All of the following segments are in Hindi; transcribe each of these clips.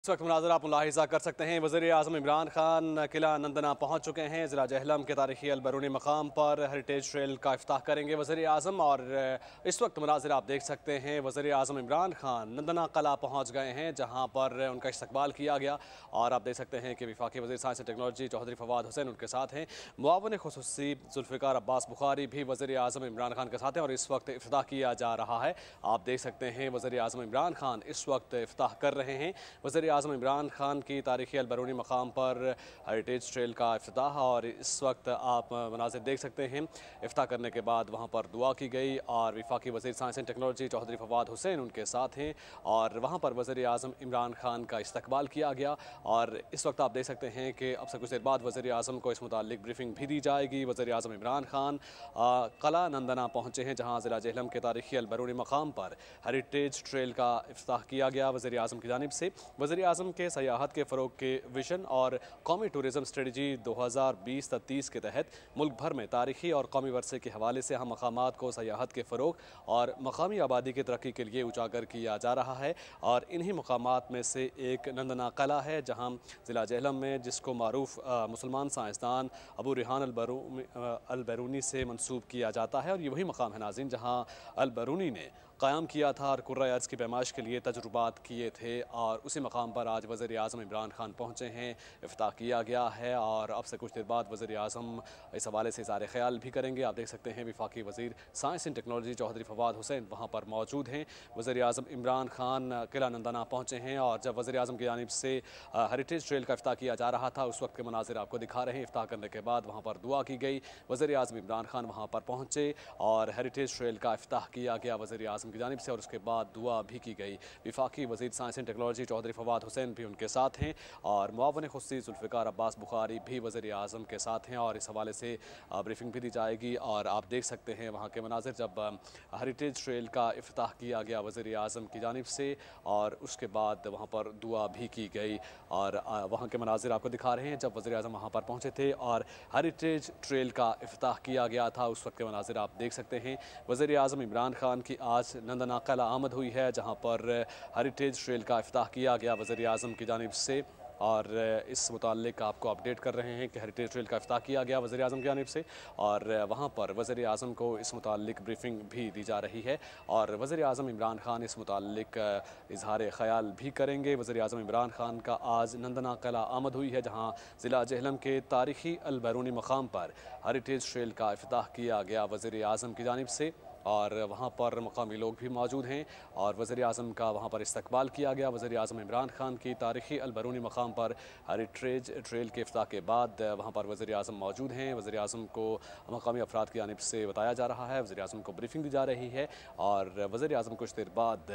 इस वक्त मुनाज़रा आप मुलाहिज़ा कर सकते हैं। वज़ीर-ए-आज़म इमरान खान किला नंदना पहुँच चुके हैं। ज़िला जहलम के तारीख़ी अलबरूनी मकाम पर हेरिटेज ट्रेल का इफ्ताह करेंगे वज़ीर-ए-आज़म। और इस वक्त मुनाज़रा आप देख सकते हैं, वज़ीर-ए-आज़म इमरान खान नंदना कला पहुँच गए हैं, जहाँ पर उनका इस्तकबाल किया गया। और आप देख सकते हैं कि वफाकी वज़ीर science and technology Chaudhry Fawad Hussain उनके साथ हैं। मुआवन खुसूसी ज़ुल्फ़िकार अब्बास बुखारी भी वज़ीर-ए-आज़म इमरान खान के साथ हैं और इस वक्त इफ्ताह किया जा रहा है। आप देख सकते हैं वज़ीर-ए-आज़म इमरान खान इस वक्त इफ्ताह कर रहे हैं। वज़ीर-ए-आज़म इमरान खान की तारीख़ी अलबरूनी मकाम पर हेरिटेज ट्रेल का इफ्तिताह। और इस वक्त आप मनाज़िर देख सकते हैं। इफ्ताह करने के बाद वहाँ पर दुआ की गई और वफाकी वज़ीर science and technology Chaudhry Fawad Hussain उनके साथ हैं और वहाँ पर वज़ीर-ए-आज़म इमरान खान का इस्तकबाल किया गया। और इस वक्त आप देख सकते हैं कि अब से कुछ देर बाद वज़ीर-ए-आज़म को इस मुतालिक ब्रीफिंग भी दी जाएगी। वज़ीर-ए-आज़म इमरान खान कला नंदना पहुँचे हैं, जहाँ ज़िला जहलम के तारीख़ी अलबरूनी मकाम पर हेरिटेज ट्रेल का इफ्तिताह किया गया वज़ीर-ए-आज़म की जानिब से। वज़ीर-ए-आज़म के सयाहत के फ़रोग के विजन और कौमी टूरिज़म स्ट्रेटजी 2020-30 के तहत मुल्क भर में तारीख़ी और कौमी वर्से के हवाले से अहम मकामात को सयाहत के फ़रोग और मकामी आबादी की तरक्की के लिए उजागर किया जा रहा है। और इन्हीं मकामात में से एक नंदना कला है, जहाँ ज़िला जहलम में जिसको मारूफ मुसलमान साइंसदान अबू रिहान अलबरूनी से मंसूब किया जाता है। और ये वही मकाम है नाज़रीन, जहाँ अलबरूनी ने क़याम किया था और कुर्रा अर्ज़ की पैमाइश के लिए तजुर्बात किए थे। और उसी मकाम पर आज वज़ीर-ए-आज़म इमरान खान पहुँचे हैं, इफ्ताह किया गया है। और अब से कुछ देर बाद वज़ीर-ए-आज़म इस हवाले से इज़हार ख़याल भी करेंगे। आप देख सकते हैं वफाकी वज़ीर science and technology Chaudhry Fawad Hussain वहाँ पर मौजूद हैं। वज़ीर-ए-आज़म इमरान खान किला नंदना पहुँचे हैं और जब वज़ीर-ए-आज़म की जानिब से हेरिटेज ट्रेल का इफ्ताह किया जा रहा था, उस वक्त के मनाज़िर आपको दिखा रहे हैं। इफ्ताह करने के बाद वहाँ पर दुआ की गई। वज़ीर-ए-आज़म इमरान खान वहाँ पर पहुँचे और हेरिटेज ट्रेल का इफ्ताह किया गया वज़ीर-ए-आज़म की जानिब से और उसके बाद दुआ भी की गई। वफाकी वज़ीर science and technology Chaudhry Fawad Hussain भी उनके साथ हैं और मुआवन खुसूसी ज़ुल्फ़िकार अब्बास बुखारी भी वज़ीर-ए-आज़म के साथ हैं और इस हवाले से ब्रीफिंग भी दी जाएगी। और आप देख सकते हैं वहाँ के मनाज़िर जब हेरिटेज ट्रेल का इफ्तिताह किया गया वज़ीर-ए-आज़म की जानिब से और उसके बाद वहाँ पर दुआ भी की गई। और वहाँ के मनाज़िर आपको दिखा रहे हैं जब वज़ीर-ए-आज़म वहाँ पर पहुँचे थे और हेरिटेज ट्रेल का इफ्तिताह किया गया था, उस वक्त के मनाज़िर आप देख सकते हैं। वज़ीर-ए-आज़म इमरान खान की आज नंदना कला आमद हुई है, जहाँ पर हेरिटेज ट्रेल का इफ्तिताह किया गया वज़ीर-ए-आज़म की जानिब से। और इस मुतालिक आपको अपडेट कर रहे हैं कि हेरिटेज ट्रेल का इफ्तिताह किया गया वज़ीर-ए-आज़म की जानिब से और वहाँ पर वज़ीर-ए-आज़म को इस मुतालिक ब्रीफिंग भी दी जा रही है। और वज़ीर-ए-आज़म इमरान खान इस मुतालिक इज़हार ख़याल भी करेंगे। वज़ीर-ए-आज़म इमरान खान का आज नंदना कला आमद हुई है, जहाँ ज़िला जहलम के तारीख़ी अलबरूनी मकाम पर हेरिटेज ट्रेल का इफ्तिताह किया गया वज़ीर-ए-आज़म की जानिब से। और वहाँ पर मकामी लोग भी मौजूद हैं और वज़ीर-ए-आज़म का वहाँ पर इस्तकबाल किया गया। वज़ीर-ए-आज़म इमरान खान की तारीख़ी अलबरूनी मकाम पर हेरिटेज ट्रेल के इफ्तिताह के बाद वहाँ पर वज़ीर-ए-आज़म मौजूद हैं। वज़ीर-ए-आज़म को मकामी अफराद की जानिब से बताया जा रहा है, वज़ीर-ए-आज़म को ब्रीफिंग दी जा रही है और वज़ीर-ए-आज़म कुछ देर बाद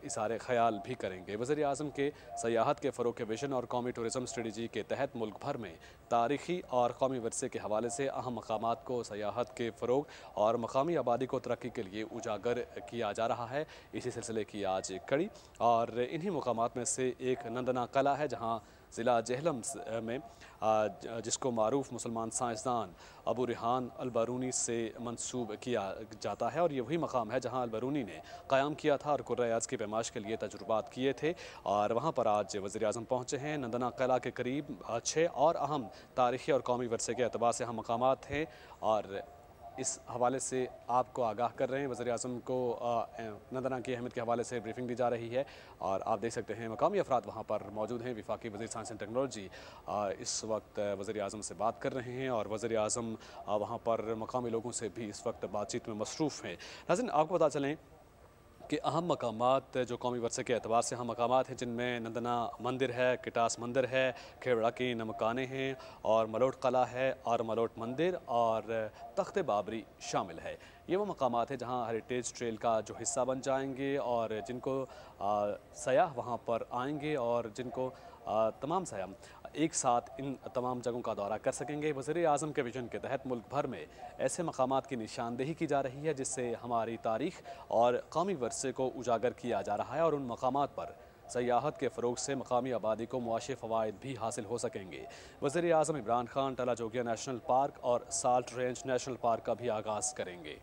इज़हार ख़याल भी करेंगे। वज़ीर-ए-आज़म के सयाहत के फ़रोग़ के विजन और कौमी टूरिज़म स्ट्रेटजी के तहत मुल्क भर में तारीख़ी और कौमी वर्से के हवाले से अहम मकामात को सयाहत के फ़रोग़ और मकामी आबादी को तरक्की के लिए उजागर किया जा रहा है। इसी सिलसिले की आज एक कड़ी और इन्हीं मकामात में से एक नंदना कला है, जहाँ ज़िला जहलम में जिसको मारूफ मुसलमान साइंसदान अबू रिहान अलबरूनी से मंसूब किया जाता है। और ये वही मकाम है जहाँ अलबरूनी ने क़याम किया था और कुर्रा अर्ज़ की पैमाइश के लिए तजुर्बात किए थे। और वहाँ पर आज वज़ीर-ए-आज़म पहुँचे हैं। नंदना कला के करीब 6 और अहम तारीख़ी और कौमी वर्से के एतबार से अहम मकामात हैं और इस हवाले से आपको आगाह कर रहे हैं। वज़ीर-ए-आज़म को नंदना की अहमियत के हवाले से ब्रीफिंग दी जा रही है और आप देख सकते हैं मकामी अफराद वहाँ पर मौजूद हैं। वफाकी वज़ीर साइंस एंड टेक्नोलॉजी इस वक्त वज़ीर-ए-आज़म से बात कर रहे हैं और वज़ीर-ए-आज़म वहाँ पर मकामी लोगों से भी इस वक्त बातचीत में मसरूफ़ हैं। नाज़रीन, आपको पता चलें कि अहम मकामात जो कौमी वर्से के एतबार से अहम मकामात हैं, जिनमें नंदना मंदिर है, किटास मंदिर है, खेवड़ा की नमकाने हैं और मलोट कला है और मलोट मंदिर और तख्त बाबरी शामिल है। ये वो मकामात हैं जहाँ हेरिटेज ट्रेल का जो हिस्सा बन जाएंगे और जिनको सयाह वहाँ पर आएंगे और जिनको तमाम सयाह एक साथ इन तमाम जगहों का दौरा कर सकेंगे। वज़ीर-ए-आज़म के विजन के तहत मुल्क भर में ऐसे मकामात की निशानदेही की जा रही है, जिससे हमारी तारीख़ और कौमी वर्से को उजागर किया जा रहा है और उन मकामात पर सयाहत के फ़रोग़ से मकामी आबादी को मुआशी फ़वाइद भी हासिल हो सकेंगे। वज़ीर-ए-आज़म इमरान खान टला जोगिया नेशनल पार्क और साल्ट रेंज नेशनल पार्क का भी आगाज़ करेंगे।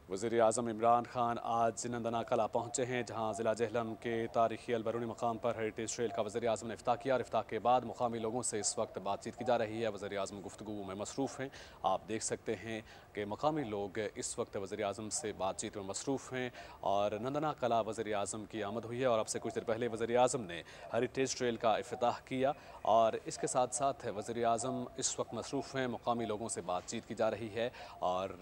वज़ीर आज़म इमरान खान आज नंदना कला पहुँचे हैं, जहाँ ज़िला जेहलम के तारीखी अलबरूनी मकाम पर हेरिटेज ट्रेल का वज़ीर आज़म ने इफ्ताह किया। और इफ्ताह के बाद मुकामी लोगों से इस वक्त बातचीत की जा रही है। वज़ीर आज़म गुफ्तगू में मसरूफ़ हैं। आप देख सकते हैं कि मुकामी लोग इस वक्त वज़ीर आज़म से बातचीत में मसरूफ़ हैं और नंदना कला वज़ीर आज़म की आमद हुई है। और अब से कुछ देर पहले वज़ीर आज़म ने हेरिटेज ट्रेल का इफ्ताह किया और इसके साथ साथ वज़ीर आज़म इस वक्त मसरूफ़ हैं, मुकामी लोगों से बातचीत की जा रही है और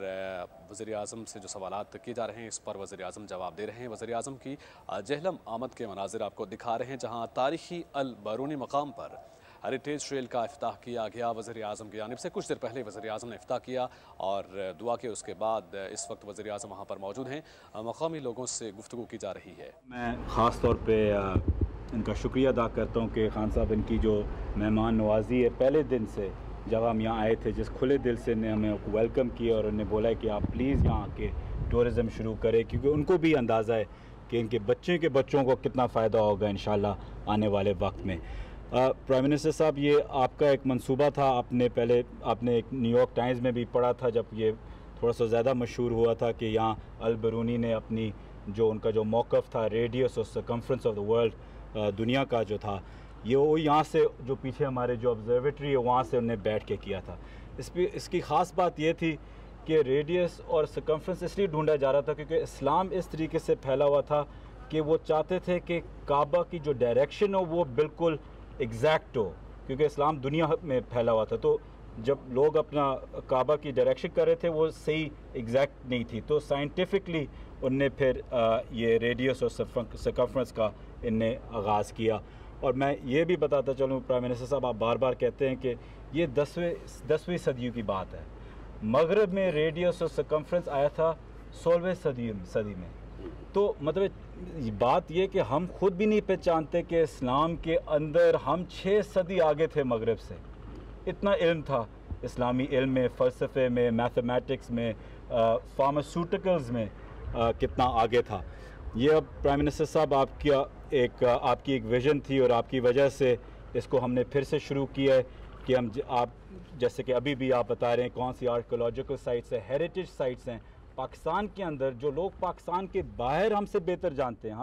वज़ीर आज़म से जो सवालात किए जा रहे हैं इस पर वज़ीर आज़म जवाब दे रहे हैं। वज़ीर आज़म की जेहलम आमद के मनाजिर आपको दिखा रहे हैं, जहाँ तारीखी अल बरूनी मकाम पर हेरिटेज ट्रेल का इफ्ताह किया गया। वज़ीर आज़म की जानिब से कुछ देर पहले वज़ीर आज़म ने इफ्ताह किया और दुआ के उसके बाद इस वक्त वज़ीर आज़म वहाँ पर मौजूद हैं। मकामी लोगों से गुफ्तगू की जा रही है। मैं ख़ास तौर पर इनका शुक्रिया अदा करता हूँ कि खान साहब इनकी जो मेहमान नवाजी है, पहले दिन से जब हम यहाँ आए थे, जिस खुले दिल से ने हमें वेलकम किया और उन्हें बोला है कि आप प्लीज़ यहाँ आके टूरिज़म शुरू करें, क्योंकि उनको भी अंदाज़ा है कि इनके बच्चों को कितना फ़ायदा होगा इंशाल्लाह आने वाले वक्त में। प्राइम मिनिस्टर साहब, ये आपका एक मंसूबा था, आपने एक न्यूयॉर्क टाइम्स में भी पढ़ा था जब ये थोड़ा सा ज़्यादा मशहूर हुआ था कि यहाँ अल बरूनी ने अपनी जो उनका जो मौक़िफ़ था रेडियस और सर्कम्फ्रेंस ऑफ द वर्ल्ड, दुनिया का जो था, ये वो यहाँ से जो पीछे हमारे जो ऑब्जर्वेटरी है वहाँ से उन्हें बैठ के किया था। इसकी ख़ास बात ये थी कि रेडियस और सर्कम्फ्रेंस इसलिए ढूंढा जा रहा था क्योंकि इस्लाम इस तरीके से फैला हुआ था कि वो चाहते थे कि काबा की जो डायरेक्शन हो वो बिल्कुल एग्जैक्ट हो, क्योंकि इस्लाम दुनिया में फैला हुआ था। तो जब लोग अपना काबा की डायरेक्शन कर रहे थे वो सही एग्जैक्ट नहीं थी, तो साइंटिफिकली उनने फिर ये रेडियस और सर्कम्फ्रेंस का इनने आगाज़ किया। और मैं ये भी बताता चलूँ प्राइम मिनिस्टर साहब, आप बार बार कहते हैं कि ये 10वीं सदी की बात है। मगरब में रेडियस और सर्कम्फ्रेंस आया था 16वीं सदी में। तो मतलब बात ये कि हम खुद भी नहीं पहचानते कि इस्लाम के अंदर हम 6 सदी आगे थे मगरब से। इतना इल्म था इस्लामी इल्म में, फ़लसफ़े में, मैथमेटिक्स में, फार्मास्यूटिकल्स में कितना आगे था। ये अब प्राइम मिनिस्टर साहब आपकी एक विज़न थी और आपकी वजह से इसको हमने फिर से शुरू किया है कि आप जैसे कि अभी भी आप बता रहे हैं कौन सी आर्कियोलॉजिकल साइट्स हैं, हेरिटेज साइट्स हैं पाकिस्तान के अंदर, जो लोग पाकिस्तान के बाहर हमसे बेहतर जानते हैं।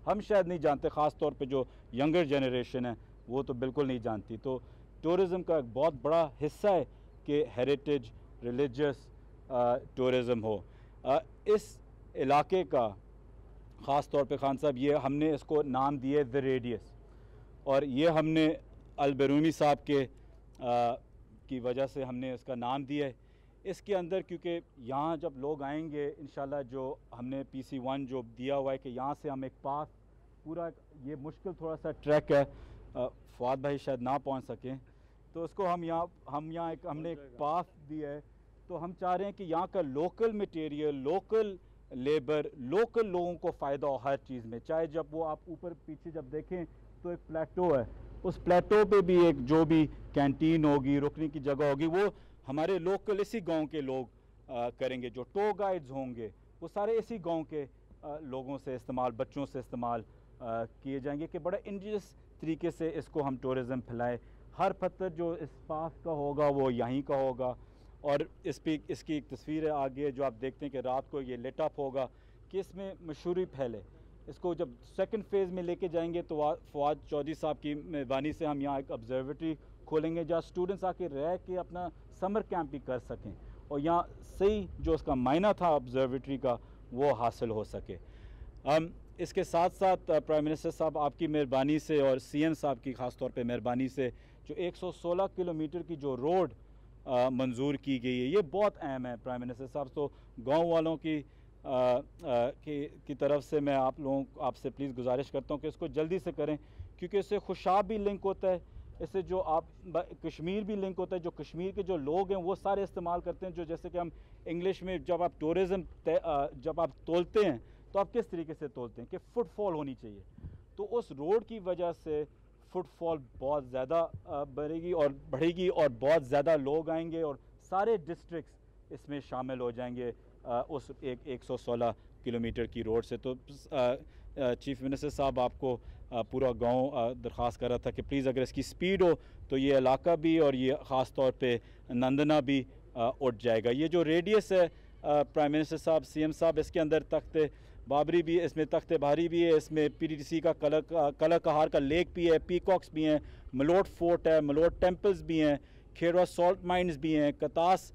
हम शायद नहीं जानते, ख़ास तौर पे जो यंगर जनरेशन है वो तो बिल्कुल नहीं जानती। तो टूरिज़म का एक बहुत बड़ा हिस्सा है कि हेरिटेज रिलीजियस टूरिज़म हो। इस इलाके का ख़ास तौर पे खान साहब, ये हमने इसको नाम दिए द रेडियस, और ये हमने अल बरूनी साहब की वजह से हमने इसका नाम दिया है। इसके अंदर क्योंकि यहाँ जब लोग आएंगे इंशाल्लाह, जो हमने PC1 जो दिया हुआ है कि यहाँ से हम एक पाथ पूरा, ये मुश्किल थोड़ा सा ट्रैक है, फवाद भाई शायद ना पहुँच सकें, तो उसको हमने एक पाथ दिया है। तो हम चाह रहे हैं कि यहाँ का local material, local labour, local लोगों को फ़ायदा हो हर चीज़ में। चाहे जब वो आप ऊपर पीछे जब देखें तो एक प्लेटो है, उस प्लेटो पे भी एक जो भी कैंटीन होगी, रुकने की जगह होगी, वो हमारे लोकल इसी गांव के लोग करेंगे। जो टूर गाइड्स होंगे वो सारे इसी गांव के लोगों से इस्तेमाल, बच्चों से इस्तेमाल किए जाएंगे कि बड़ा इंडियस तरीके से इसको हम टूरिज़म फैलाएं। हर पत्थर जो इस पास का होगा वो यहीं का होगा। और इसकी एक तस्वीर है आगे जो आप देखते हैं कि रात को ये लिट अप होगा कि इसमें मशहूरी फैले। इसको जब सेकंड फेज़ में लेके जाएंगे तो फवाद चौधरी साहब की मेहरबानी से हम यहाँ एक ऑब्जर्वेटरी खोलेंगे जहाँ स्टूडेंट्स आके रह के अपना समर कैंप भी कर सकें और यहाँ सही जो उसका मायना था ऑब्जर्वेटरी का वो हासिल हो सके। इसके साथ साथ प्राइम मिनिस्टर साहब आपकी मेहरबानी से और CM साहब की ख़ास तौर पे मेहरबानी से जो 116 किलोमीटर की जो रोड मंजूर की गई है, ये बहुत अहम है प्राइम मिनिस्टर साहब। तो गांव वालों की तरफ से मैं आपसे प्लीज़ गुजारिश करता हूँ कि इसको जल्दी से करें, क्योंकि इससे खुशाब भी लिंक होता है, इससे जो आप कश्मीर भी लिंक होता है। जो कश्मीर के जो लोग हैं वो सारे इस्तेमाल करते हैं। जो जैसे कि हम इंग्लिश में जब आप टूरिज़म जब आप तोलते हैं तो आप किस तरीके से तोलते हैं कि फुटफॉल होनी चाहिए। तो उस रोड की वजह से फुटफॉल बहुत ज़्यादा बढ़ेगी और बहुत ज़्यादा लोग आएंगे और सारे डिस्ट्रिक्ट्स इसमें शामिल हो जाएंगे उस 116 किलोमीटर की रोड से। तो चीफ मिनिस्टर साहब आपको पूरा गांव दरख्वास्त कर रहा था कि प्लीज़ अगर इसकी स्पीड हो तो ये इलाका भी और ये ख़ास तौर पे नंदना भी उठ जाएगा। ये जो रेडियस है प्राइम मिनिस्टर साहब, CM साहब, इसके अंदर तख्त बाबरी भी है, इसमें तख्त बारी भी है, इसमें PTTC का कलर कहार का लेक भी है, पीकॉक्स भी हैं, मलोट फोर्ट है, मलोट टेम्पल्स भी हैं, खेरवा सॉल्ट माइंस भी हैं, कतास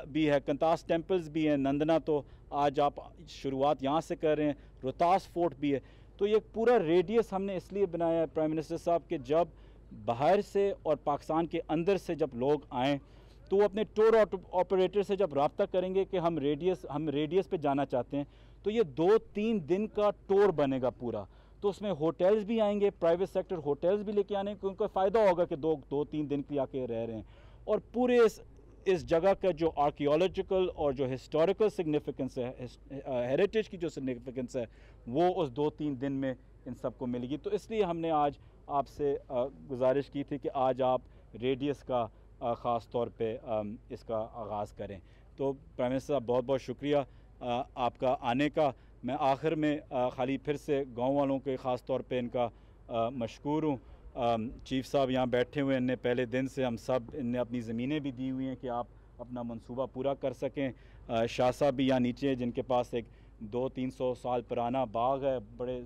भी है, कंतास टेम्पल्स भी हैं, नंदना तो आज आप शुरुआत यहाँ से कर रहे हैं, रोहतास फोर्ट भी है। तो ये पूरा रेडियस हमने इसलिए बनाया है प्राइम मिनिस्टर साहब कि जब बाहर से और पाकिस्तान के अंदर से जब लोग आएँ तो वो अपने टूर ऑपरेटर से जब रब्ता करेंगे कि हम रेडियस पे जाना चाहते हैं, तो ये 2-3 दिन का टूर बनेगा पूरा। तो उसमें होटल्स भी आएंगे, प्राइवेट सेक्टर होटल्स भी लेके आने, क्योंकि उनको फ़ायदा होगा कि 2-3 दिन के लिए आके रह रहे हैं। और पूरे इस जगह का जो आर्कियोलॉजिकल और जो हिस्टोरिकल सिग्निफिकेंस है, हेरिटेज की जो सिग्निफिकेंस है, वो उस 2-3 दिन में इन सबको मिलेगी। तो इसलिए हमने आज आपसे गुजारिश की थी कि आज आप रेडियस का ख़ास तौर पे इसका आगाज़ करें। तो प्राइम मिनिस्टर साहब, बहुत बहुत शुक्रिया आपका आने का। मैं आखिर में खाली फिर से गांव वालों के ख़ास तौर पे इनका मशकूर हूँ। चीफ़ साहब यहाँ बैठे हुए, इनने पहले दिन से हम सब, इनने अपनी ज़मीनें भी दी हुई हैं कि आप अपना मंसूबा पूरा कर सकें। शाह साहब भी यहाँ नीचे हैं, जिनके पास एक 200-300 साल पुराना बाग है, बड़े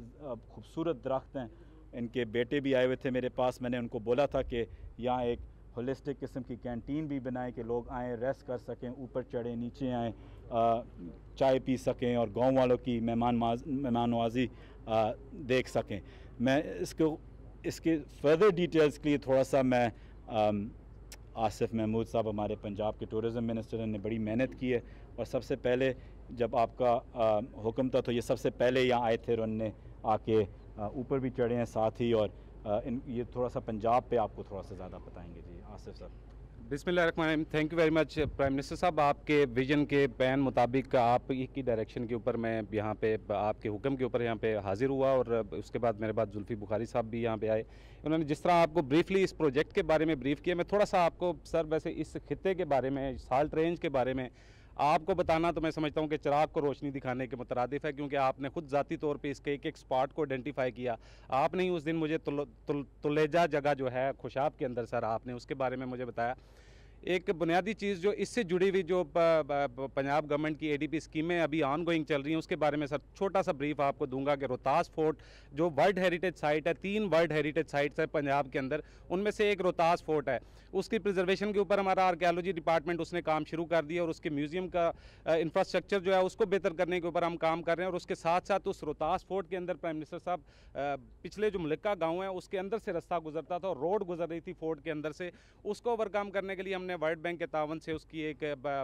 खूबसूरत दरख्त हैं। इनके बेटे भी आए हुए थे मेरे पास, मैंने उनको बोला था कि यहाँ एक होलिस्टिक किस्म की कैंटीन भी बनाएं कि लोग आएँ, रेस्ट कर सकें, ऊपर चढ़ें, नीचे आएँ, चाय पी सकें और गांव वालों की मेहमान नवाजी देख सकें। मैं इसके फर्दर डिटेल्स के लिए थोड़ा सा मैं आसिफ महमूद साहब, हमारे पंजाब के टूरिज़म मिनिस्टर, ने बड़ी मेहनत की है और सबसे पहले जब आपका हुक्म था तो ये सबसे पहले यहाँ आए थे और उन्होंने आके ऊपर भी चढ़े हैं साथ ही। और ये थोड़ा सा पंजाब पे आपको थोड़ा सा ज़्यादा बताएंगे। जी आसिफ साहब। बिस्मिल्लाहिर्रहमानिर्रहीम। Thank you very much prime minister साहब। आपके विजन के बैन मुताबिक आप की डायरेक्शन के ऊपर मैं यहाँ पे आपके हुक्म के ऊपर यहाँ पे हाजिर हुआ और उसके बाद मेरे बाद जुल्फ़ी बुखारी साहब भी यहाँ पे आए। उन्होंने जिस तरह आपको ब्रीफली इस प्रोजेक्ट के बारे में ब्रीफ़ किया, मैं थोड़ा सा आपको सर वैसे इस खित्ते के बारे में, साल्ट रेंज के बारे में आपको बताना, तो मैं समझता हूँ कि चिराग को रोशनी दिखाने के मुतरादिफ है, क्योंकि आपने खुद ज़ाती तौर पे इसके एक स्पॉट को आइडेंटिफाई किया। आपने ही उस दिन मुझे तुलेजा जगह जो है खुशाब के अंदर, सर आपने उसके बारे में मुझे बताया। एक बुनियादी चीज़ जो इससे जुड़ी हुई जो पंजाब गवर्नमेंट की ADP स्कीमें अभी ऑन गोइंग चल रही हैं, उसके बारे में सर छोटा सा ब्रीफ आपको दूंगा कि रोहतास फोर्ट जो वर्ल्ड हेरिटेज साइट है, 3 वर्ल्ड हेरिटेज साइट्स है पंजाब के अंदर, उनमें से एक रोहतास फोर्ट है। उसकी प्रिजर्वेशन के ऊपर हमारा आर्कियोलॉजी डिपार्टमेंट उसने काम शुरू कर दिया और उसके म्यूज़ियम का इंफ्रास्ट्रक्चर जो है उसको बेहतर करने के ऊपर हम काम कर रहे हैं। और उसके साथ साथ उस रोहतास फोर्ट के अंदर प्राइम मिनिस्टर साहब, पिछले जो मलिका गाँव है उसके अंदर से रास्ता गुजरता था और रोड गुजर रही थी फोर्ट के अंदर से, उसको ओवरकम करने के लिए हमने वर्ल्ड बैंक के तावन से उसकी एक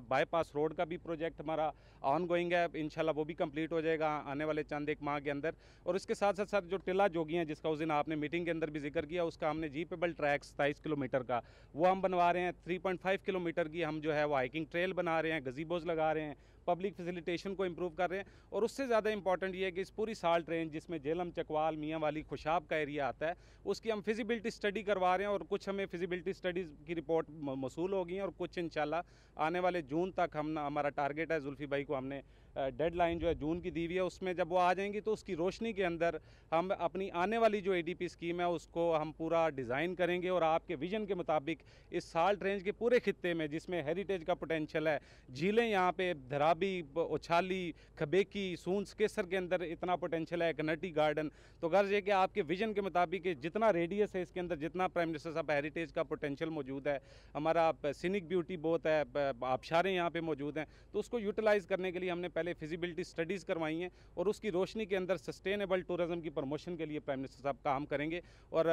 बाईपास रोड का भी प्रोजेक्ट हमारा ऑन गोइंग है। इंशाल्लाह वो भी कंप्लीट हो जाएगा आने वाले चंद एक माह के अंदर। और इसके साथ साथ सर जो टिला जोगी हैं, जिसका उस दिन आपने मीटिंग के अंदर भी जिक्र किया, उसका हमने जीपेबल ट्रैक 27 किलोमीटर का वो हम बनवा रहे हैं। 3.5 किलोमीटर की हम जो है वो हाइकिंग ट्रेल बना रहे हैं, गजीबोज लगा रहे हैं, पब्लिक फैसिलिटेशन को इम्प्रूव कर रहे हैं। और उससे ज़्यादा इंपॉर्टेंट ये है कि इस पूरी साल्ट रेंज जिसमें झेलम, चकवाल, मियाँ वाली, खुशाब का एरिया आता है, उसकी हम फिजिबिलिटी स्टडी करवा रहे हैं और कुछ हमें फिजिबिलिटी स्टडीज़ की रिपोर्ट मौसूल होगी और कुछ इंशाल्लाह आने वाले जून तक हमारा टारगेट है। जुल्फी भाई को हमने डेडलाइन जो है जून की दी हुई है, उसमें जब वो आ जाएंगी तो उसकी रोशनी के अंदर हम अपनी आने वाली जो ADP स्कीम है उसको हम पूरा डिज़ाइन करेंगे और आपके विजन के मुताबिक इस साल्ट रेंज के पूरे खित्ते में जिसमें हेरिटेज का पोटेंशियल है, झीलें यहाँ पे धराबी, उछाली, खबेकी, सूंस, केसर के अंदर इतना पोटेंशियल है, कनटी गार्डन। तो गर्ज है कि आपके विजन के मुताबिक जितना रेडियस है इसके अंदर, जितना प्राइम मिनिस्टर साहब हेरिटेज का पोटेंशियल मौजूद है, हमारा सीनिक ब्यूटी बहुत है, आबशारें यहाँ पे मौजूद हैं, तो उसको यूटिलाइज़ करने के लिए हमने पहले फिजिबिलिटी स्टडीज़ करवाई हैं और उसकी रोशनी के अंदर सस्टेनेबल टूरिज़म की प्रमोशन के लिए प्राइम मिनिस्टर साहब काम करेंगे। और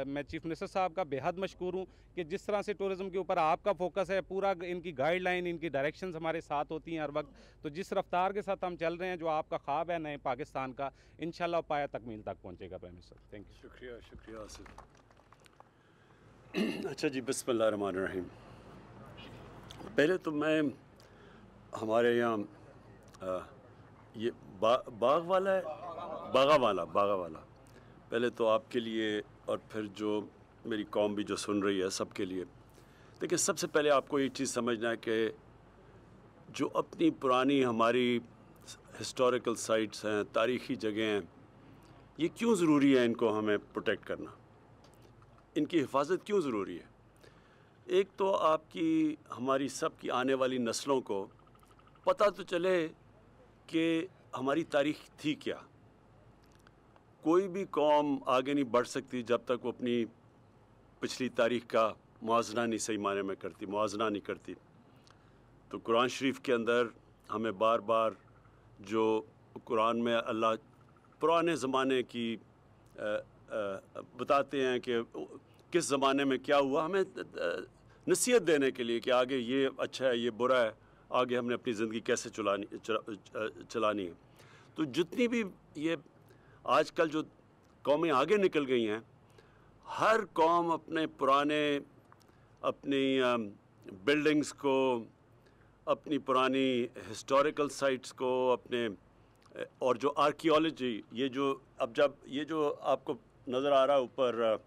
मैं चीफ मिनिस्टर साहब का बेहद मशकूर हूँ कि जिस तरह से टूरिज़म के ऊपर आपका फोकस है, पूरा इनकी गाइडलाइन, इनकी डायरेक्शंस हमारे साथ होती हैं हर वक्त। तो जिस रफ्तार के साथ हम चल रहे हैं, जो आपका ख्वाब है नए पाकिस्तान का, इंशाल्लाह पाया तकमील तक पहुँचेगा प्राइम मिनिस्टर। Thank you. शुक्रिया आसिफ। अच्छा जी, बिस्मिल्लाहिर्रहमानिर्रहीम। पहले तो मैं हमारे यहाँ ये बागा वाला पहले तो आपके लिए और फिर जो मेरी कौम भी जो सुन रही है सबके लिए, देखिए सबसे पहले आपको ये चीज़ समझना है कि जो अपनी पुरानी हमारी हिस्टोरिकल साइट्स हैं, तारीख़ी जगह हैं, ये क्यों ज़रूरी है इनको हमें प्रोटेक्ट करना, इनकी हिफाजत क्यों ज़रूरी है। एक तो आपकी हमारी सब की आने वाली नस्लों को पता तो चले कि हमारी तारीख थी क्या। कोई भी कौम आगे नहीं बढ़ सकती जब तक वो अपनी पिछली तारीख का मुआवजा नहीं सही मायने में करती, मुआवजा नहीं करती। तो कुरान शरीफ के अंदर हमें बार बार जो कुरान में अल्लाह पुराने ज़माने की बताते हैं कि किस ज़माने में क्या हुआ, हमें नसीहत देने के लिए कि आगे ये अच्छा है, ये बुरा है, आगे हमने अपनी ज़िंदगी कैसे चलानी है। तो जितनी भी ये आजकल जो कौमें आगे निकल गई हैं, हर कौम अपने पुराने अपनी बिल्डिंग्स को, अपनी पुरानी हिस्टोरिकल साइट्स को, अपने और जो आर्कियोलॉजी, ये जो अब जब ये जो आपको नज़र आ रहा है ऊपर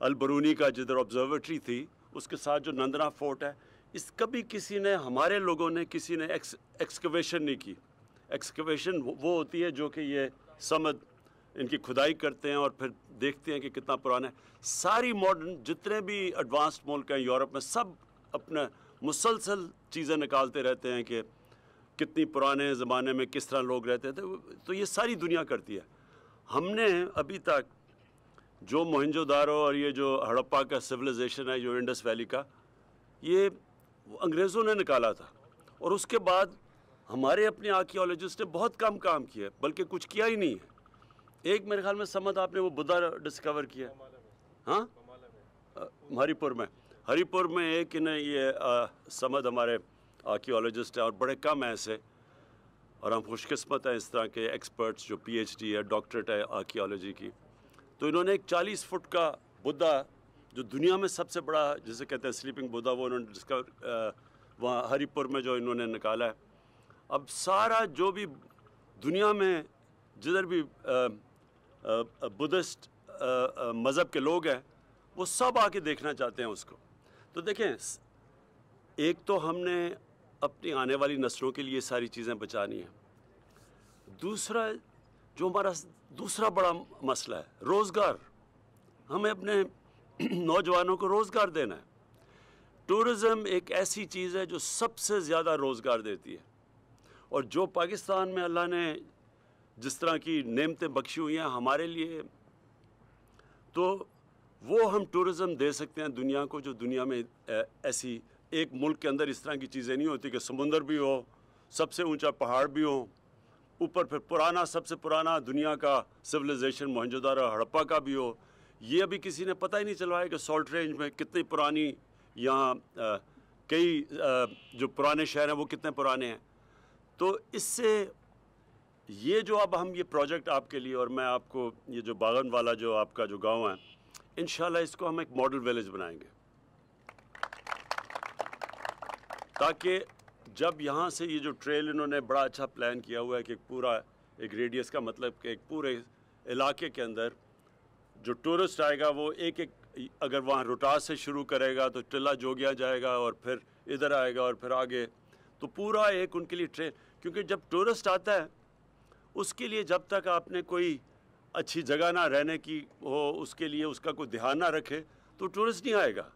अलबरूनी का जिधर ऑब्जर्वेटरी थी, उसके साथ जो नंदना फोर्ट है, इस कभी किसी ने, हमारे लोगों ने किसी ने एक्सकवेशन नहीं की। एक्सकवेशन वो होती है जो कि ये समद इनकी खुदाई करते हैं और फिर देखते हैं कि कितना पुराना है। सारी मॉडर्न जितने भी एडवांस्ड मुल्क हैं यूरोप में, सब अपना मुसलसल चीज़ें निकालते रहते हैं कि कितनी पुराने ज़माने में किस तरह लोग रहते थे। तो ये सारी दुनिया करती है। हमने अभी तक जो मोहनजोदारो और ये जो हड़प्पा का सिविलाइजेशन है, जो इंडस वैली का, ये अंग्रेज़ों ने निकाला था। और उसके बाद हमारे अपने आर्कियोलॉजिस्ट ने बहुत कम काम किया, बल्कि कुछ किया ही नहीं है। एक मेरे ख्याल में समद आपने वो बुद्धा डिस्कवर किया, हाँ, हरिपुर में एक इन्हें ये समद हमारे आर्कियोलॉजिस्ट हैं और बड़े कम हैं ऐसे, और हम खुशकिस्मत हैं इस तरह के एक्सपर्ट्स जो PhD है, डॉक्टरेट है आर्कियोलॉजी की। तो इन्होंने एक 40 फुट का बुद्धा, जो दुनिया में सबसे बड़ा जिसे कहते हैं स्लीपिंग बुद्धा, वो उन्होंने डिस्कवर वहाँ हरिपुर में जो इन्होंने निकाला है। अब सारा जो भी दुनिया में जिधर भी बुद्धिस्ट मज़हब के लोग हैं, वो सब आके देखना चाहते हैं उसको। तो देखें, एक तो हमने अपनी आने वाली नस्लों के लिए सारी चीज़ें बचानी है। दूसरा जो हमारा दूसरा बड़ा मसला है, रोज़गार। हमें अपने नौजवानों को रोज़गार देना है। टूरिज़म एक ऐसी चीज़ है जो सबसे ज़्यादा रोज़गार देती है, और जो पाकिस्तान में अल्लाह ने जिस तरह की नेमतें बख्शी हुई हैं हमारे लिए, तो वो हम टूरिज़म दे सकते हैं दुनिया को, जो दुनिया में ऐसी एक मुल्क के अंदर इस तरह की चीज़ें नहीं होती कि समुंदर भी हो, सबसे ऊंचा पहाड़ भी हो, ऊपर फिर पुराना, सबसे पुराना दुनिया का सिविलाइजेशन मोहनजोदारो हड़प्पा का भी हो। ये अभी किसी ने पता ही नहीं चलवाया कि सॉल्ट रेंज में कितनी पुरानी, यहाँ कई जो पुराने शहर हैं वो कितने पुराने हैं। तो इससे ये जो अब हम ये प्रोजेक्ट आपके लिए, और मैं आपको ये जो बागन वाला जो आपका जो गांव है, इंशाल्लाह इसको हम एक मॉडल विलेज बनाएंगे, ताकि जब यहाँ से ये जो ट्रेल इन्होंने बड़ा अच्छा प्लान किया हुआ है कि पूरा एक रेडियस का मतलब कि एक पूरे इलाके के अंदर जो टूरिस्ट आएगा वो एक एक, अगर वहाँ रोहतास से शुरू करेगा तो टिल्ला जोगिया जाएगा और फिर इधर आएगा और फिर आगे, तो पूरा एक उनके लिए ट्रेन। क्योंकि जब टूरिस्ट आता है उसके लिए जब तक आपने कोई अच्छी जगह ना रहने की हो, उसके लिए उसका कोई ध्यान ना रखे, तो टूरिस्ट नहीं आएगा।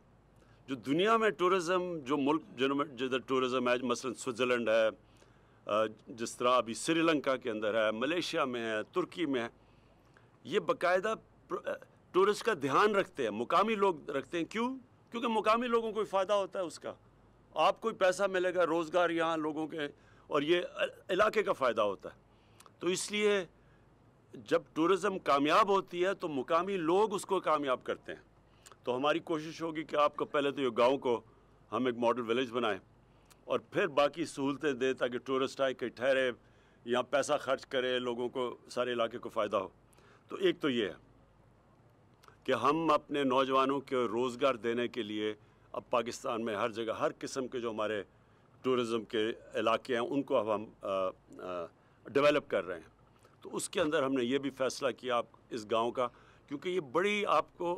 जो दुनिया में टूरिज़म, जो मुल्क जिधर टूरिज़म है, मसलन स्विट्ज़रलैंड है, जिस तरह अभी श्रीलंका के अंदर है, मलेशिया में है, तुर्की में है, ये बाकायदा टूरिस्ट का ध्यान रखते हैं, मुकामी लोग रखते हैं। क्यों? क्योंकि मुकामी लोगों को फ़ायदा होता है उसका, आपको ही पैसा मिलेगा, रोज़गार यहाँ लोगों के, और ये इलाके का फ़ायदा होता है। तो इसलिए जब टूरिज़म कामयाब होती है तो मुकामी लोग उसको कामयाब करते हैं। तो हमारी कोशिश होगी कि आपको पहले तो ये गांव को हम एक मॉडल विलेज बनाएं और फिर बाकी सहूलतें दें ताकि टूरिस्ट आए, कहीं ठहरे, यहाँ पैसा खर्च करे, लोगों को सारे इलाके को फ़ायदा हो। तो एक तो ये है कि हम अपने नौजवानों के रोज़गार देने के लिए अब पाकिस्तान में हर जगह, हर किस्म के जो हमारे टूरिज़म के इलाके हैं उनको अब हम डेवलप कर रहे हैं। तो उसके अंदर हमने ये भी फ़ैसला किया आप इस गांव का, क्योंकि ये बड़ी आपको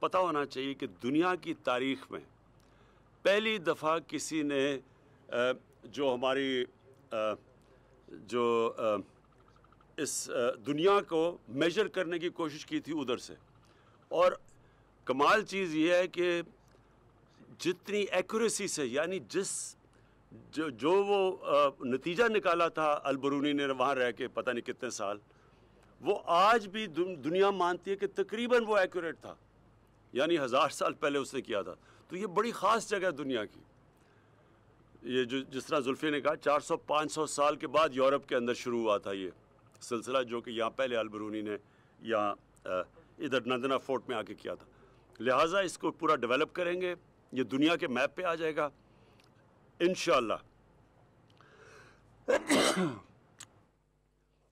पता होना चाहिए कि दुनिया की तारीख़ में पहली दफ़ा किसी ने जो हमारी इस दुनिया को मेजर करने की कोशिश की थी उधर से। और कमाल चीज़ ये है कि जितनी एक्यूरेसी से, यानी जिस जो वो नतीजा निकाला था अल-बरूनी ने वहाँ रह के पता नहीं कितने साल, वो आज भी दुनिया मानती है कि तकरीबन वो एक्यूरेट था, यानी 1000 साल पहले उसने किया था। तो ये बड़ी ख़ास जगह दुनिया की। ये जो जिस तरह जुल्फ़ी ने कहा 400-500 साल के बाद यूरोप के अंदर शुरू हुआ था ये सिलसिला, जो कि यहाँ पहले अल-बरूनी ने यहाँ इधर नंदना फोर्ट में आके किया था। लिहाजा इसको पूरा डेवलप करेंगे, ये दुनिया के मैप पे आ जाएगा इंशाअल्लाह।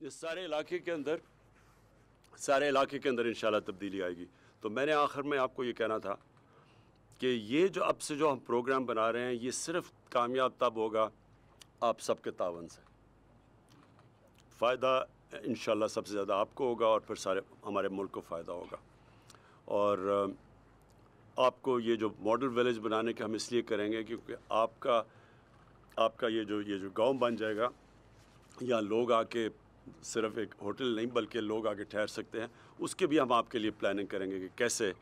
ये सारे इलाके के अंदर इंशाअल्लाह तब्दीली आएगी। तो मैंने आखिर में आपको ये कहना था कि ये जो अब से जो हम प्रोग्राम बना रहे हैं, ये सिर्फ कामयाब तब होगा आप सबके तावन से। फ़ायदा इंशाअल्लाह सबसे ज़्यादा आपको होगा और फिर सारे हमारे मुल्क को फ़ायदा होगा। और आपको ये जो मॉडल विलेज बनाने के हम इसलिए करेंगे क्योंकि आपका ये जो गांव बन जाएगा, यहाँ लोग आके सिर्फ एक होटल नहीं बल्कि लोग आके ठहर सकते हैं, उसके भी हम आपके लिए प्लानिंग करेंगे कि कैसे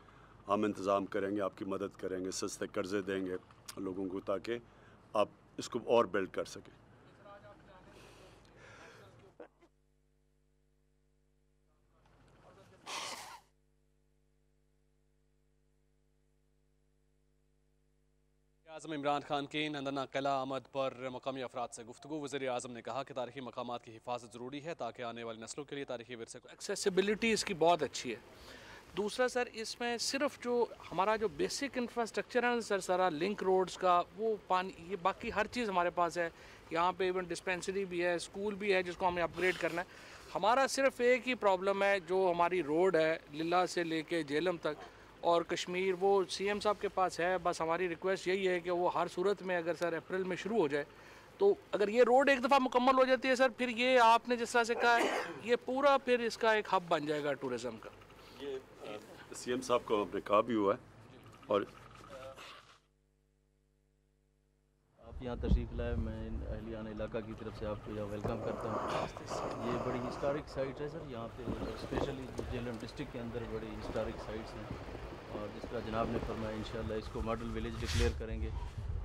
हम इंतज़ाम करेंगे, आपकी मदद करेंगे, सस्ते कर्ज़े देंगे लोगों को ताकि आप इसको और बिल्ड कर सकें। आज़म इमरान खान की नंदना किला आमद पर मकामी अफराद से गुफ्तगू। वज़ीर आज़म ने कहा कि तारीख़ी मकामात की हिफाजत ज़रूरी है ताकि आने वाली नस्लों के लिए तारीख़ी विरसे को एक्सेसिबिलिटी इसकी बहुत अच्छी है। दूसरा सर, इसमें सिर्फ जो हमारा जो बेसिक इंफ्रास्ट्रक्चर है सर, सारा लिंक रोड्स का, वो पानी, ये बाकी हर चीज़ हमारे पास है। यहाँ पे इवन डिस्पेंसरी भी है, स्कूल भी है जिसको हमें अपग्रेड करना है। हमारा सिर्फ एक ही प्रॉब्लम है, जो हमारी रोड है लिल्ला से लेके जेलम तक और कश्मीर, वो सीएम साहब के पास है। बस हमारी रिक्वेस्ट यही है कि वो हर सूरत में अगर सर अप्रैल में शुरू हो जाए, तो अगर ये रोड एक दफ़ा मुकम्मल हो जाती है सर, फिर ये आपने जिस तरह से कहा है, ये पूरा फिर इसका एक हब बन जाएगा टूरिज़्म का। ये सीएम साहब को हमने कहा भी हुआ है। और आप यहाँ तशरीफ़ लाए, मैं अहलियान इलाका की तरफ से आपको यहाँ वेलकम करता हूँ। ये बड़ी हिस्टोरिक साइट है सर, यहाँ पे स्पेशली जेलम डिस्ट्रिक्ट के अंदर बड़ी हिस्टोरिक साइट्स हैं। और जिस तरह जनाब ने फरमाया, इंशाल्लाह इसको मॉडल विलेज डिक्लेयर करेंगे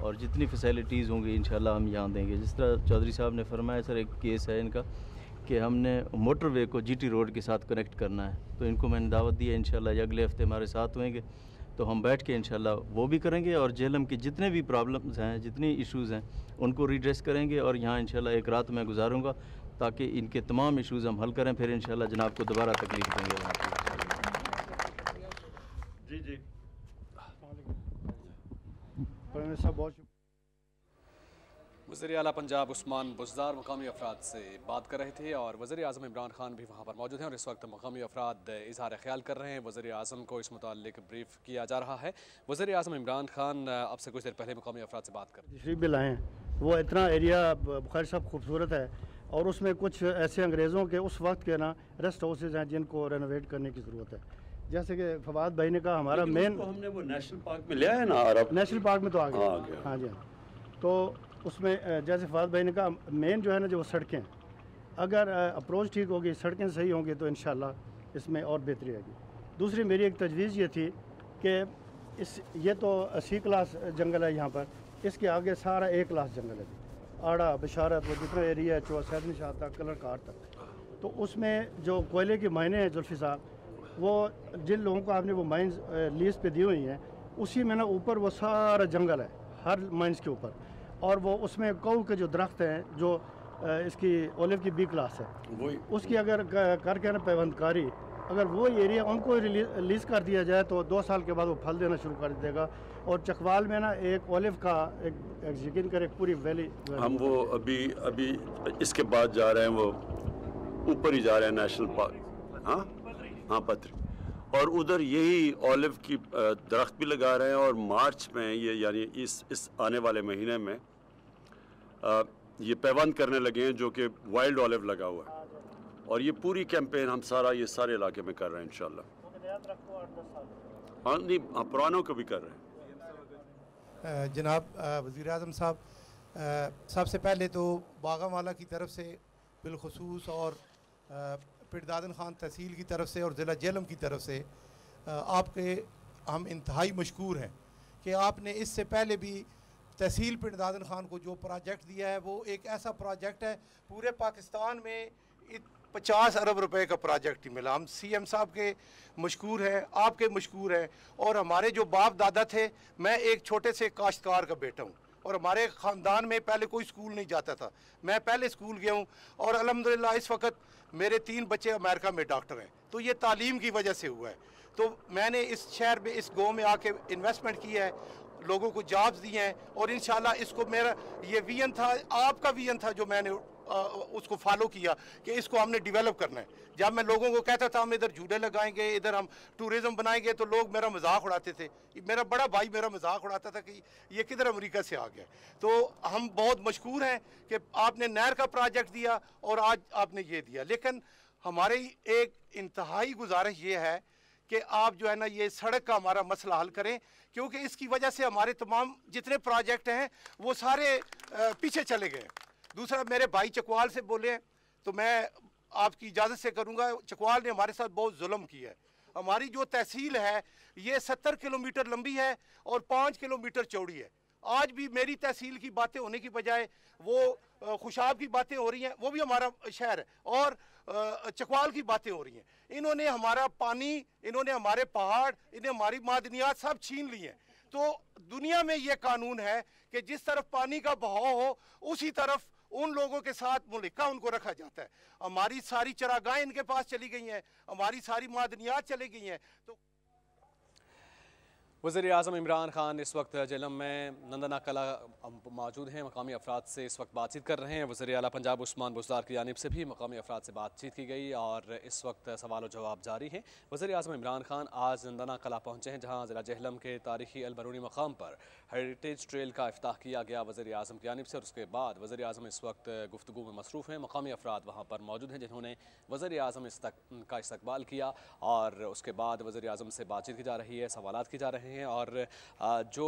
और जितनी फैसिलिटीज़ होंगी इंशाल्लाह हम यहाँ देंगे। जिस तरह चौधरी साहब ने फरमाया सर, एक केस है इनका कि हमने मोटरवे को जीटी रोड के साथ कनेक्ट करना है, तो इनको मैंने दावत दी है इंशाल्लाह अगले हफ्ते हमारे साथ होंगे, तो हम बैठ के इंशाल्लाह वो भी करेंगे और जेलम की जितने भी प्रॉब्लम्स हैं, जितनी इश्यूज़ हैं, उनको रिड्रेस करेंगे। और यहाँ इंशाल्लाह एक रात मैं गुजारूँगा ताकि इनके तमाम इश्यूज़ हम हल करें, फिर इंशाल्लाह जनाब को दोबारा तकलीफ देंगे। जी वज़ीर आला पंजाब उस्मान बुज़दार मकामी अफराद से बात कर रहे थे और वज़ीर आज़म इमरान खान भी वहाँ पर मौजूद हैं और इस वक्त मकामी अफराद इज़हार ख्याल कर रहे हैं। वज़ीर आज़म को इस मुताल्लिक ब्रीफ किया जा रहा है। वज़ीर आज़म इमरान खान अब से कुछ देर पहले मकामी अफराद से बात कर तशरीफ भी लाएँ। वो इतना एरिया बुखारी साहब खूबसूरत है और उसमें कुछ ऐसे अंग्रेज़ों के उस वक्त के ना रेस्ट हाउसेज हैं जिनको रेनोवेट करने की ज़रूरत है। जैसे कि फवाद भाई ने कहा, हमारा मेन हमने वो नेशनल पार्क में लिया है ना, अरब नेशनल पार्क में तो आ गया। हाँ जी। तो उसमें जैसे फवाद भाई ने कहा, मेन जो है ना जो सड़कें, अगर अप्रोच ठीक होगी, सड़कें सही होंगी तो इंशाल्लाह इसमें और बेहतरी आएगी। दूसरी मेरी एक तजवीज़ ये थी कि ये तो सी क्लास जंगल है यहाँ पर, इसके आगे सारा ए क्लास जंगल है, आड़ा बशारत वो जितना एरिया है, सैदनी शाह तक, कलर कार तक। तो उसमें जो कोयले के मायने हैं जुल्फी साहब, वो जिन लोगों को आपने वो माइंस लीज पे दी हुई हैं, उसी में ना ऊपर वो सारा जंगल है हर माइंस के ऊपर, और वो उसमें कऊ के जो दरख्त हैं, जो इसकी ओलिव की बी क्लास है, उसकी अगर करके ना पैबंदकारी, अगर वो एरिया उनको रिलीज़ कर दिया जाए तो 2 साल के बाद वो फल देना शुरू कर देगा। और चकवाल में ना एक ओलिव का एक यकीन कर एक पूरी वैली, हम वो अभी इसके बाद जा रहे हैं, वो ऊपर ही जा रहे हैं नेशनल पार्क, हाँ पत्री, और उधर यही ओलिव की दरख्त भी लगा रहे हैं। और मार्च में ये यानी इस आने वाले महीने में ये पैबंद करने लगे हैं जो कि वाइल्ड ओलिव लगा हुआ है। और ये पूरी कैंपेन हम ये सारे इलाके में कर रहे हैं इंशाल्लाह। हाँ नहीं, पुरानों को भी कर रहे हैं। जनाब वज़ीर आज़म साहब, सबसे पहले तो बागामाला की तरफ से बिलखुसूस और पिरदादन खान तहसील की तरफ से और ज़िला जेलम की तरफ से आपके हम इंतहाई मशकूर हैं कि आपने इससे पहले भी तहसील पिंड दादन खान को जो प्रोजेक्ट दिया है वो एक ऐसा प्रोजेक्ट है, पूरे पाकिस्तान में 50 अरब रुपए का प्रोजेक्ट ही मिला। हम सीएम साहब के मशकूर हैं, आपके मशकूर हैं, और हमारे जो बाप दादा थे, मैं एक छोटे से काश्तकार का बेटा हूँ और हमारे ख़ानदान में पहले कोई स्कूल नहीं जाता था, मैं पहले स्कूल गया हूँ और अल्हम्दुलिल्लाह इस वक्त मेरे 3 बच्चे अमेरिका में डॉक्टर हैं। तो ये तालीम की वजह से हुआ है। तो मैंने इस शहर में, इस गाँव में आके इन्वेस्टमेंट की है, लोगों को जॉब्स दिए हैं और इंशाल्लाह इसको मेरा ये विजन था, आपका विजन था जो मैंने उसको फॉलो किया कि इसको हमने डेवलप करना है। जब मैं लोगों को कहता था हम इधर झूले लगाएंगे, इधर हम टूरिज्म बनाएंगे, तो लोग मेरा मजाक उड़ाते थे। मेरा बड़ा भाई मेरा मजाक उड़ाता था कि ये किधर अमेरिका से आ गया। तो हम बहुत मशकूर हैं कि आपने नहर का प्रोजेक्ट दिया और आज आपने ये दिया। लेकिन हमारी एक इंतहाई गुजारिश ये है कि आप जो है ना ये सड़क का हमारा मसला हल करें, क्योंकि इसकी वजह से हमारे तमाम जितने प्रोजेक्ट हैं वो सारे पीछे चले गए। दूसरा, मेरे भाई चकवाल से बोले हैं तो मैं आपकी इजाज़त से करूंगा, चकवाल ने हमारे साथ बहुत जुल्म किया है। हमारी जो तहसील है ये 70 किलोमीटर लंबी है और 5 किलोमीटर चौड़ी है। आज भी मेरी तहसील की बातें होने की बजाय वो खुशाब की बातें हो रही हैं, वो भी हमारा शहर है, और चकवाल की बातें हो रही हैं। इन्होंने हमारा पानी, इन्होंने हमारे पहाड़, इन्हें हमारी मादनियात सब छीन ली हैं। तो दुनिया में ये कानून है कि जिस तरफ पानी का बहाव हो उसी तरफ उन लोगों के साथ मुलिका उनको रखा जाता है। हमारी सारी चरागाहें इनके पास चली गई हैं, हमारी सारी मादनियात चली गई हैं। तो वज़ीर-ए-आज़म इमरान खान इस वक्त जेलम में नंदना कला मौजूद हैं, मकामी अफराद से इस वक्त बातचीत कर रहे हैं। वज़ीर आला पंजाब उस्मान बुज़दार की जानिब से भी मकामी अफराद से बातचीत की गई और इस वक्त सवाल और जवाब जारी हैं। वज़ीर-ए-आज़म इमरान खान आज नंदना कला पहुँचे हैं, जहाँ ज़िला जेहलम के तारीखी अलबरूनी मकाम पर हेरिटेज ट्रेल का इफ्ताह किया गया वज़ीर-ए-आज़म की जानिब से। और उसके बाद वज़ीर-ए-आज़म इस वक्त गुफ्तगू में मसरूफ़ हैं। मकामी अफराद वहाँ पर मौजूद हैं जिन्होंने वज़ीर-ए-आज़म का इस्तकबाल किया और उसके बाद वज़ीर-ए-आज़म से बातचीत की जा रही है, सवालात की जा रहे हैं और जो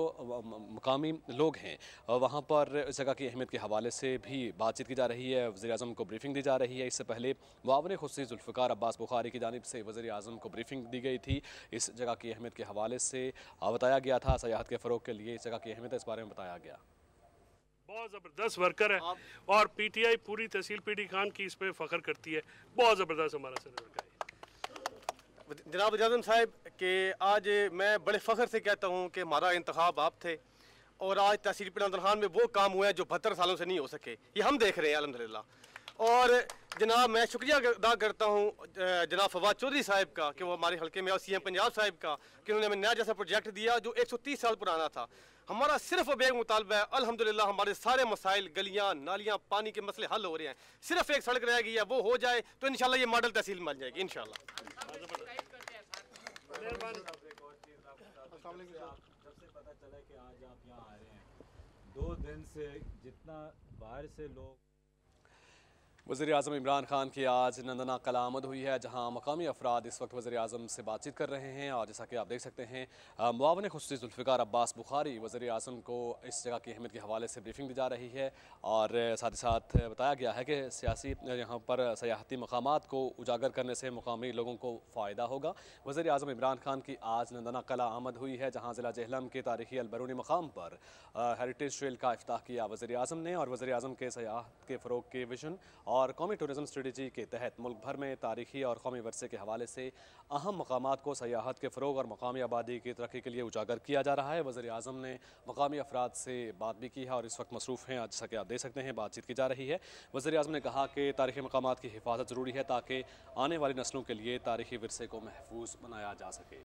मकामी लोग हैं वहाँ पर इस जगह की अहमियत के हवाले से भी बातचीत की जा रही है। वज़ीर-ए-आज़म को ब्रीफिंग दी जा रही है। इससे पहले मुआविन खुसूसी ज़ुल्फ़िकार अब्बास बुखारी की जानिब से वज़ीर-ए-आज़म को ब्रीफिंग दी गई थी। इस जगह की अहमियत के हवाले से बताया गया था, सयाहत के फ़रोग़ के लिए इस जगह की अहमियत इस बारे में बताया गया। बहुत ज़बरदस्त वर्कर है और पीटीआई पूरी तहसील पीडी खान की इस पर फ़ख्र करती है। बहुत ज़बरदस्त हमारा सर है। जनाब वज़ीर-ए-आज़म साहब कि आज मैं बड़े फ़ख्र से कहता हूँ कि हमारा इंतखाब आप थे और आज तहसील पिंड दादन खान में वो काम हुआ है जो 72 सालों से नहीं हो सके। ये हम देख रहे हैं अल्हम्दुलिल्लाह। और जनाब मैं शुक्रिया अदा करता हूँ जनाब फवाद चौधरी साहब का कि वो हमारे हल्के में, और सीएम पंजाब साहब का कि उन्होंने हमें नया जैसा प्रोजेक्ट दिया जो 130 साल पुराना था। हमारा सिर्फ अब एक मुतालबा है, अल्हम्दुलिल्लाह हमारे सारे मसाइल, गलियाँ नालियाँ, पानी के मसले हल हो रहे हैं। सिर्फ एक सड़क रह गई है, वो हो जाए तो इंशाल्लाह ये मॉडल तहसील बन जाएगी इंशाल्लाह। जब से पता चला कि आज आप यहाँ आ रहे हैं, 2 दिन से जितना बाहर से लोग वज़ीर-ए-आज़म इमरान खान की आज नंदना कला आमद हुई है, जहाँ मकामी अफराद इस वक्त वज़ीर-ए-आज़म से बातचीत कर रहे हैं। और जैसा कि आप देख सकते हैं मुआविन खुसूसी ज़ुल्फ़िकार अब्बास बुखारी वज़ीर-ए-आज़म को इस जगह की अहमियत के हवाले से ब्रीफिंग दी जा रही है और साथ ही साथ बताया गया है कि सियासी यहाँ पर सयाहती मकामात को उजागर करने से मुकामी लोगों को फ़ायदा होगा। वज़ीर-ए-आज़म इमरान खान की आज नंदना कला आमद हुई है, जहाँ ज़िला जेहलम के तारीखी अलबरूनी मकाम पर हेरिटेज ट्रेल का इफ्ताह किया वज़ीर-ए-आज़म ने। और वज़ीर-ए-आज़म के सयाहत के फ़रोग़ के विजन और कौमी टूरिज़म स्ट्रेटजी के तहत मुल्क भर में तारीखी और कौमी वर्से के हवाले से अहम मकामात को सयाहत के फ़रोग़ और मकामी आबादी की तरक्की के लिए उजागर किया जा रहा है। वज़ीर-ए-आज़म ने मकामी अफराद से बात भी की है और इस वक्त मसरूफ़ हैं, जैसा कि आप देख सकते हैं बातचीत की जा रही है। वज़ीर-ए-आज़म ने कहा कि तारीखी मकामात की हिफाजत ज़रूरी है ताकि आने वाली नस्लों के लिए तारीखी विरसे को महफूज बनाया जा सके।